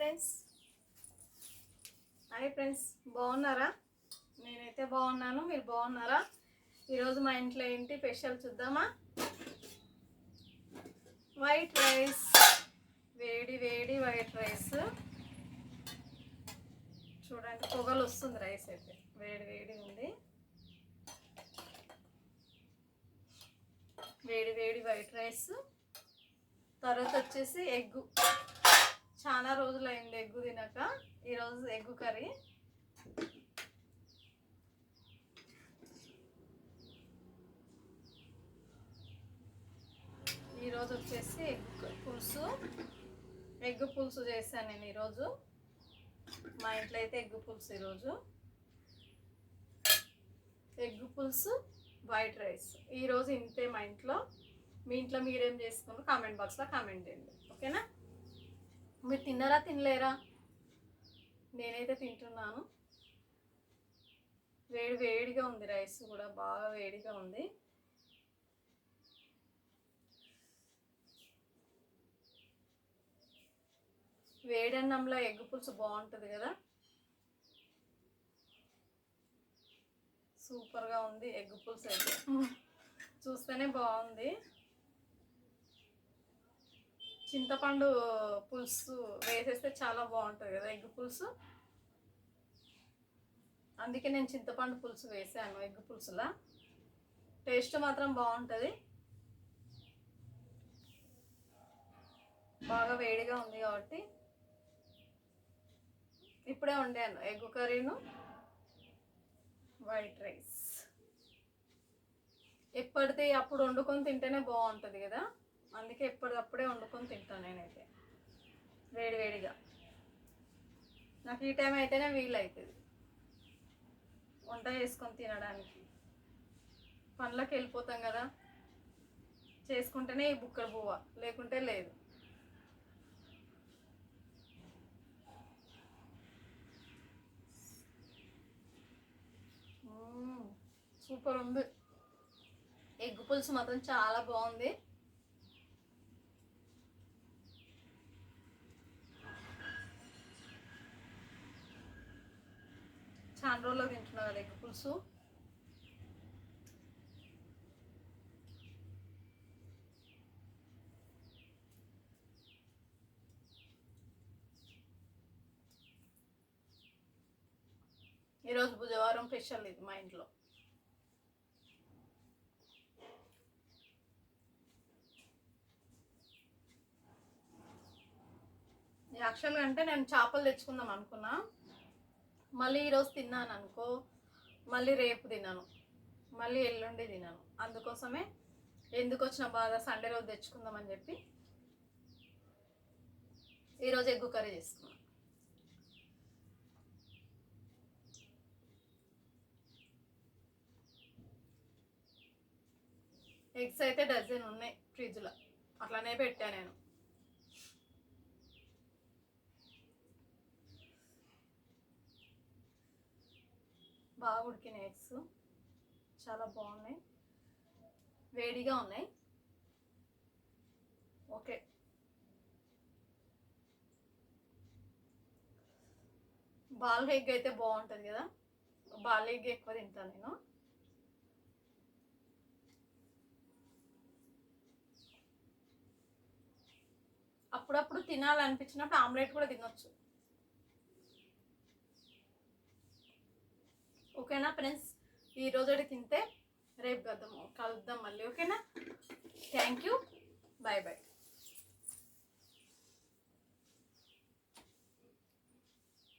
Friends hi friends, బాగున్నారా? నేనైతే బాగున్నాను. మీరు బాగున్నారా? ఈరోజు మా ఇంట్లో ఏంటి స్పెషల్ చూద్దామా? వైట్ రైస్, వేడి వేడి వైట్ రైస్. చూడండి, పొగలు వస్తుంది. రైస్ అయితే వేడి వేడి ఉంది. వేడి వేడి వైట్ రైస్. తర్వాత వచ్చేసి ఎగ్గు. చాలా రోజులైంది ఎగ్గు తినక. ఈరోజు ఎగ్గు కర్రీ. ఈరోజు వచ్చేసి ఎగ్గు పులుసు చేశాను నేను ఈరోజు. మా ఇంట్లో అయితే ఎగ్గు పులుసు. ఈరోజు ఎగ్గు పులుసు, వైట్ రైస్. ఈరోజు ఇంతే మా ఇంట్లో. మీ ఇంట్లో మీరేం చేసుకున్నారో కామెంట్ బాక్స్లో కామెంట్ చేయండి, ఓకేనా? మీరు తిన్నారా, తినలేరా? నేనైతే తింటున్నాను. వేడి వేడిగా ఉంది. రైస్ కూడా బాగా వేడిగా ఉంది. వేడన్నంలో ఎగ్గు పులుసు బాగుంటుంది కదా. సూపర్గా ఉంది ఎగ్గు పులుసు అయితే. చూస్తేనే బాగుంది. చింతపండు పులుసు వేసేస్తే చాలా బాగుంటుంది కదా ఎగ్గు పులుసు. అందుకే నేను చింతపండు పులుసు వేసాను ఎగ్గు పులుసులా. టేస్ట్ మాత్రం బాగుంటుంది. బాగా వేడిగా ఉంది కాబట్టి ఇప్పుడే వండాను ఎగ్గు కర్రీను, వైట్ రైస్. ఎప్పటిది అప్పుడు వండుకొని తింటేనే బాగుంటుంది కదా. అందుకే ఎప్పటికప్పుడే వండుకొని తింటాను నేనైతే వేడివేడిగా. నాకు ఈ టైం అయితేనే వీలు అవుతుంది వంట చేసుకొని తినడానికి. పనులకు వెళ్ళిపోతాం కదా, చేసుకుంటేనే ఈ బుక్కడు పువ్వ, లేకుంటే లేదు. సూపర్ ఉంది. ఎగ్ పులుసు మాత్రం చాలా బాగుంది. చాలా రోజుల్లో తింటున్నా కదా ఎగ్ పులుసు. ఈరోజు బుధవారం స్పెషల్ ఇది మా ఇంట్లో. యాక్చువల్గా అంటే నేను చేపలు తెచ్చుకుందాం అనుకున్నా. మళ్ళీ ఈరోజు తిన్నాను అనుకో, మళ్ళీ రేపు తిన్నాను, మళ్ళీ ఎల్లుండి తిన్నాను. అందుకోసమే ఎందుకు వచ్చిన బాధ, సండే రోజు తెచ్చుకుందామని చెప్పి ఈరోజు ఎగ్గు కర్రీ చేసుకున్నాను. ఎగ్స్ అయితే డజన్ ఉన్నాయి ఫ్రిడ్జ్లో, అట్లానే పెట్టా నేను. బాగా ఉడికిన ఎగ్స్ చాలా బాగున్నాయి, వేడిగా ఉన్నాయి. ఓకే, బాల్ ఎగ్ అయితే బాగుంటుంది కదా. బాల్ ఎగ్ ఎక్కువ తింటాను నేను. అప్పుడప్పుడు తినాలనిపించినప్పుడు ఆమ్లెట్ కూడా తినొచ్చు. ఓకేనా ఫ్రెండ్స్? ఈరోజు తింటే రేపు కలుద్దాం మళ్ళీ, ఓకేనా? Thank you, bye bye.